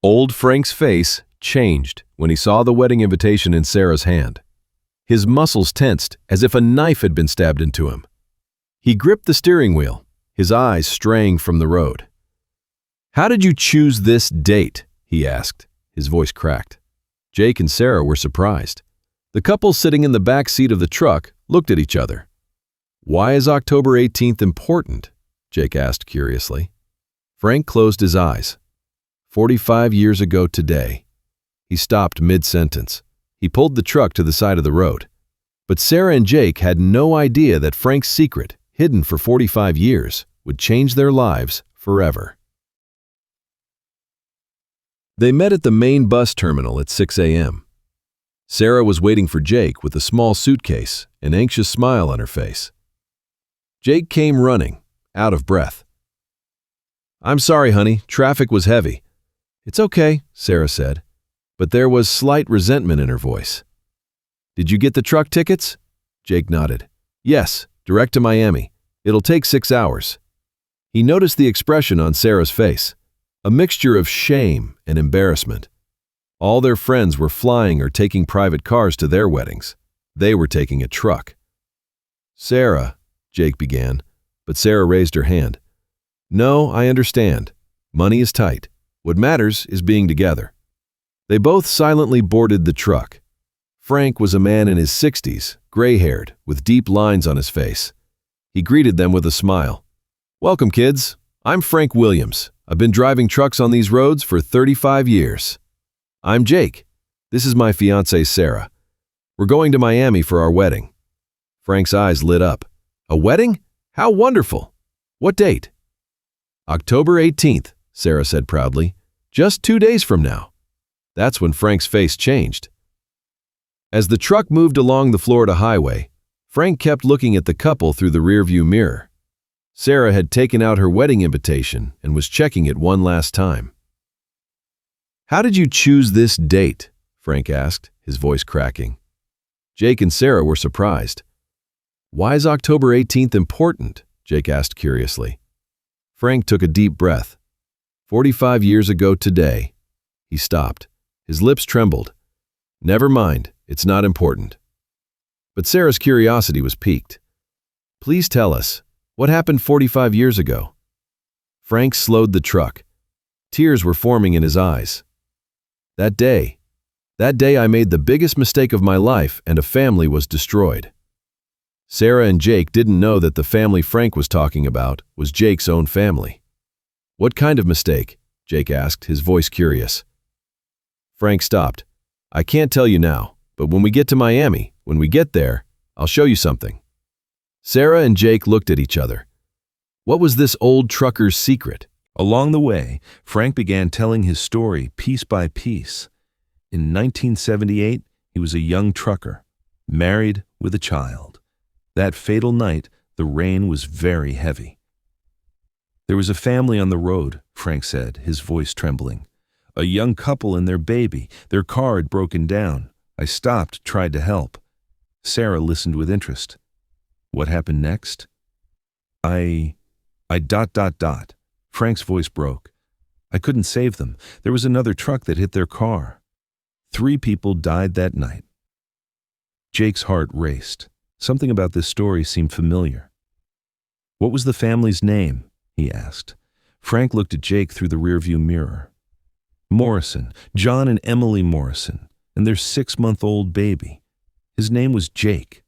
Old Frank's face changed when he saw the wedding invitation in Sarah's hand. His muscles tensed as if a knife had been stabbed into him. He gripped the steering wheel, his eyes straying from the road. "How did you choose this date?" he asked, his voice cracked. Jake and Sarah were surprised. The couple sitting in the back seat of the truck looked at each other. "Why is October 18th important?" Jake asked curiously. Frank closed his eyes. 45 years ago today. He stopped mid-sentence. He pulled the truck to the side of the road. But Sarah and Jake had no idea that Frank's secret, hidden for 45 years, would change their lives forever. They met at the main bus terminal at 6 a.m. Sarah was waiting for Jake with a small suitcase, an anxious smile on her face. Jake came running, out of breath. "I'm sorry, honey, traffic was heavy." "It's okay," Sarah said, but there was slight resentment in her voice. "Did you get the truck tickets?" Jake nodded. "Yes, direct to Miami. It'll take 6 hours." He noticed the expression on Sarah's face, a mixture of shame and embarrassment. All their friends were flying or taking private cars to their weddings. They were taking a truck. "Sarah," Jake began, but Sarah raised her hand. "No, I understand. Money is tight. What matters is being together." They both silently boarded the truck. Frank was a man in his 60s, gray-haired, with deep lines on his face. He greeted them with a smile. "Welcome, kids. I'm Frank Williams. I've been driving trucks on these roads for 35 years. I'm Jake. This is my fiancée, Sarah. We're going to Miami for our wedding." Frank's eyes lit up. "A wedding? How wonderful! What date?" "October 18th, Sarah said proudly. "Just 2 days from now." That's when Frank's face changed. As the truck moved along the Florida highway, Frank kept looking at the couple through the rearview mirror. Sarah had taken out her wedding invitation and was checking it one last time. "How did you choose this date?" Frank asked, his voice cracking. Jake and Sarah were surprised. "Why is October 18th important?" Jake asked curiously. Frank took a deep breath. 45 years ago today. He stopped. His lips trembled. "Never mind, it's not important." But Sarah's curiosity was piqued. "Please tell us, what happened 45 years ago?" Frank slowed the truck. Tears were forming in his eyes. That day I made the biggest mistake of my life and a family was destroyed." Sarah and Jake didn't know that the family Frank was talking about was Jake's own family. "What kind of mistake?" Jake asked, his voice curious. Frank stopped. "I can't tell you now, but when we get to Miami, when we get there, I'll show you something." Sarah and Jake looked at each other. What was this old trucker's secret? Along the way, Frank began telling his story piece by piece. In 1978, he was a young trucker, married with a child. That fatal night, the rain was very heavy. "There was a family on the road," Frank said, his voice trembling. "A young couple and their baby. Their car had broken down. I stopped, tried to help." Sarah listened with interest. "What happened next?" I. Frank's voice broke. "I couldn't save them. There was another truck that hit their car. 3 people died that night." Jake's heart raced. Something about this story seemed familiar. "What was the family's name?" he asked. Frank looked at Jake through the rearview mirror. "Morrison, John and Emily Morrison, and their 6-month-old baby. His name was Jake."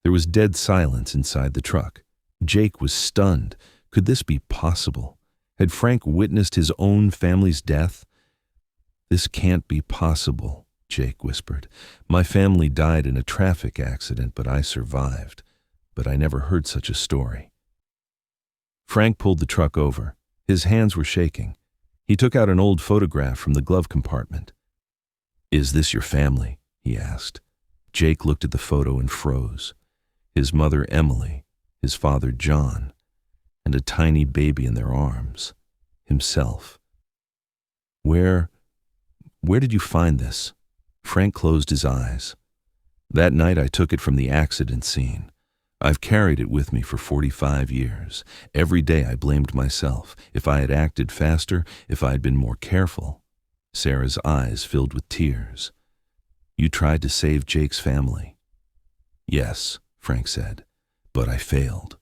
There was dead silence inside the truck. Jake was stunned. Could this be possible? Had Frank witnessed his own family's death? "This can't be possible," Jake whispered. "My family died in a traffic accident, but I survived. But I never heard such a story." Frank pulled the truck over. His hands were shaking. He took out an old photograph from the glove compartment. "Is this your family?" he asked. Jake looked at the photo and froze. His mother, Emily, his father, John, and a tiny baby in their arms. Himself. Where did you find this?" Frank closed his eyes. "That night I took it from the accident scene. I've carried it with me for 45 years. Every day I blamed myself. If I had acted faster, if I had been more careful. Sarah's eyes filled with tears. You tried to save Jake's family. Yes, Frank said, but I failed.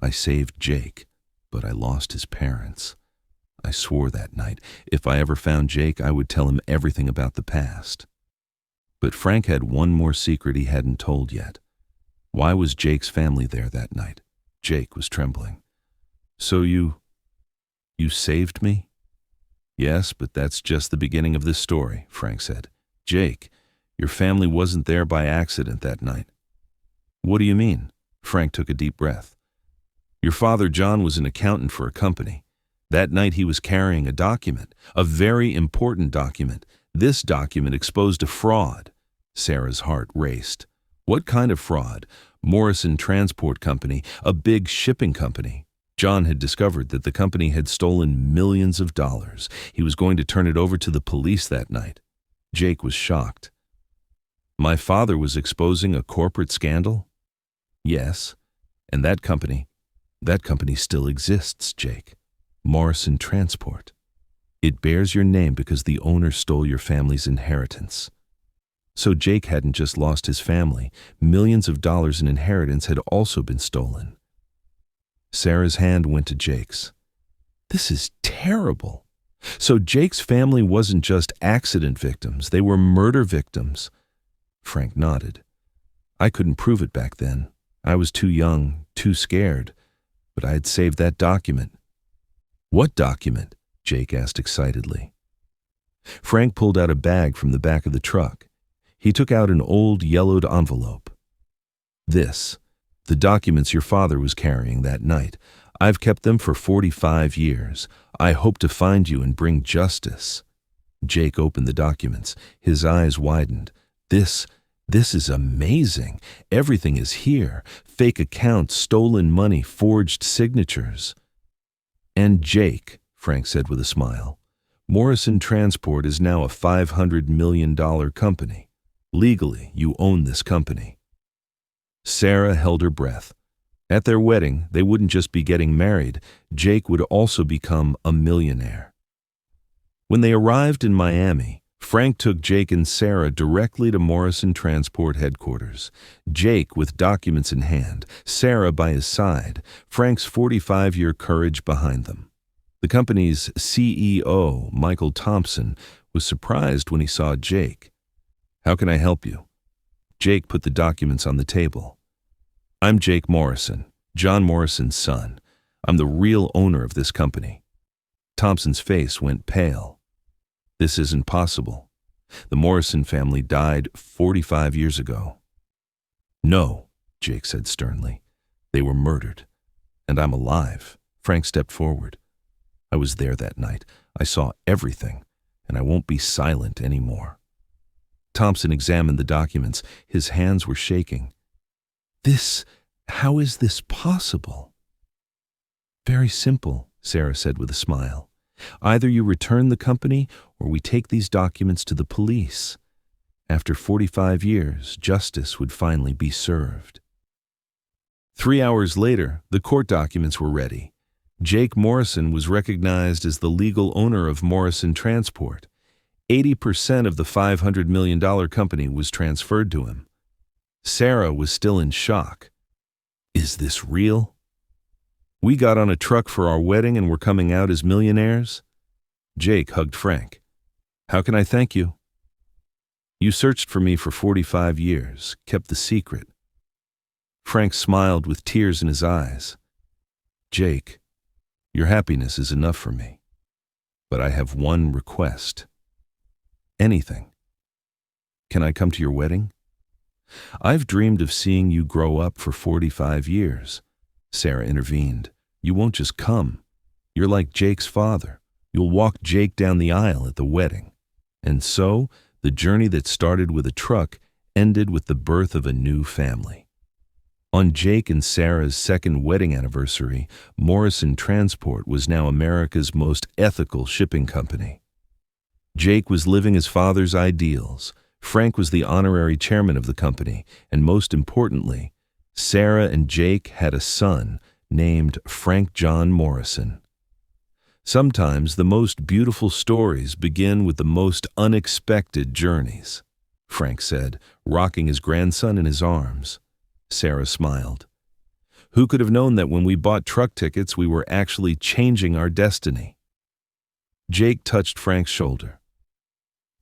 I saved Jake, but I lost his parents. I swore that night, if I ever found Jake, I would tell him everything about the past. But Frank had one more secret he hadn't told yet. Why was Jake's family there that night? Jake was trembling. So you saved me? Yes, but that's just the beginning of this story, Frank said. Jake, your family wasn't there by accident that night. What do you mean? Frank took a deep breath. Your father, John, was an accountant for a company. That night he was carrying a document, a very important document. This document exposed a fraud. Sarah's heart raced. What kind of fraud? Morrison Transport Company, a big shipping company. John had discovered that the company had stolen millions of dollars. He was going to turn it over to the police that night. Jake was shocked. My father was exposing a corporate scandal? Yes, and that company still exists, Jake. Morrison Transport. It bears your name because the owner stole your family's inheritance. So Jake hadn't just lost his family. Millions of dollars in inheritance had also been stolen. Sarah's hand went to Jake's. This is terrible. So Jake's family wasn't just accident victims, they were murder victims. Frank nodded. I couldn't prove it back then. I was too young, too scared, but I had saved that document. What document? Jake asked excitedly. Frank pulled out a bag from the back of the truck. He took out an old yellowed envelope. The documents your father was carrying that night. I've kept them for 45 years. I hope to find you and bring justice. Jake opened the documents. His eyes widened. This is amazing. Everything is here. Fake accounts, stolen money, forged signatures. And Jake, Frank said with a smile, Morrison Transport is now a $500 million company. Legally, you own this company. Sarah held her breath. At their wedding, they wouldn't just be getting married. Jake would also become a millionaire. When they arrived in Miami, Frank took Jake and Sarah directly to Morrison Transport headquarters. Jake with documents in hand, Sarah by his side, Frank's 45-year courage behind them. The company's CEO, Michael Thompson, was surprised when he saw Jake. How can I help you? Jake put the documents on the table. I'm Jake Morrison, John Morrison's son. I'm the real owner of this company. Thompson's face went pale. This isn't possible. The Morrison family died 45 years ago. No, Jake said sternly. They were murdered. And I'm alive. Frank stepped forward. I was there that night. I saw everything, and I won't be silent anymore. Thompson examined the documents. His hands were shaking. How is this possible? Very simple, Sarah said with a smile. Either you return the company or we take these documents to the police. After 45 years, justice would finally be served. 3 hours later, the court documents were ready. Jake Morrison was recognized as the legal owner of Morrison Transport. 80% of the $500 million company was transferred to him. Sarah was still in shock. Is this real? We got on a truck for our wedding and we're coming out as millionaires? Jake hugged Frank. How can I thank you? You searched for me for 45 years, kept the secret. Frank smiled with tears in his eyes. Jake, your happiness is enough for me. But I have one request. Anything. Can I come to your wedding? I've dreamed of seeing you grow up for 45 years. Sarah intervened. You won't just come. You're like Jake's father. You'll walk Jake down the aisle at the wedding. And so, the journey that started with a truck ended with the birth of a new family. On Jake and Sarah's second wedding anniversary, Morrison Transport was now America's most ethical shipping company. Jake was living his father's ideals. Frank was the honorary chairman of the company, and most importantly, Sarah and Jake had a son named Frank John Morrison. Sometimes the most beautiful stories begin with the most unexpected journeys, Frank said, rocking his grandson in his arms. Sarah smiled. Who could have known that when we bought truck tickets, we were actually changing our destiny? Jake touched Frank's shoulder.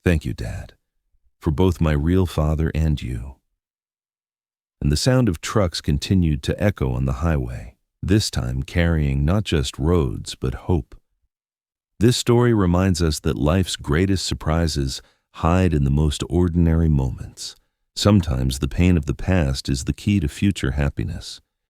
Thank you, Dad, for both my real father and you. And the sound of trucks continued to echo on the highway, this time carrying not just roads, but hope. This story reminds us that life's greatest surprises hide in the most ordinary moments. Sometimes the pain of the past is the key to future happiness.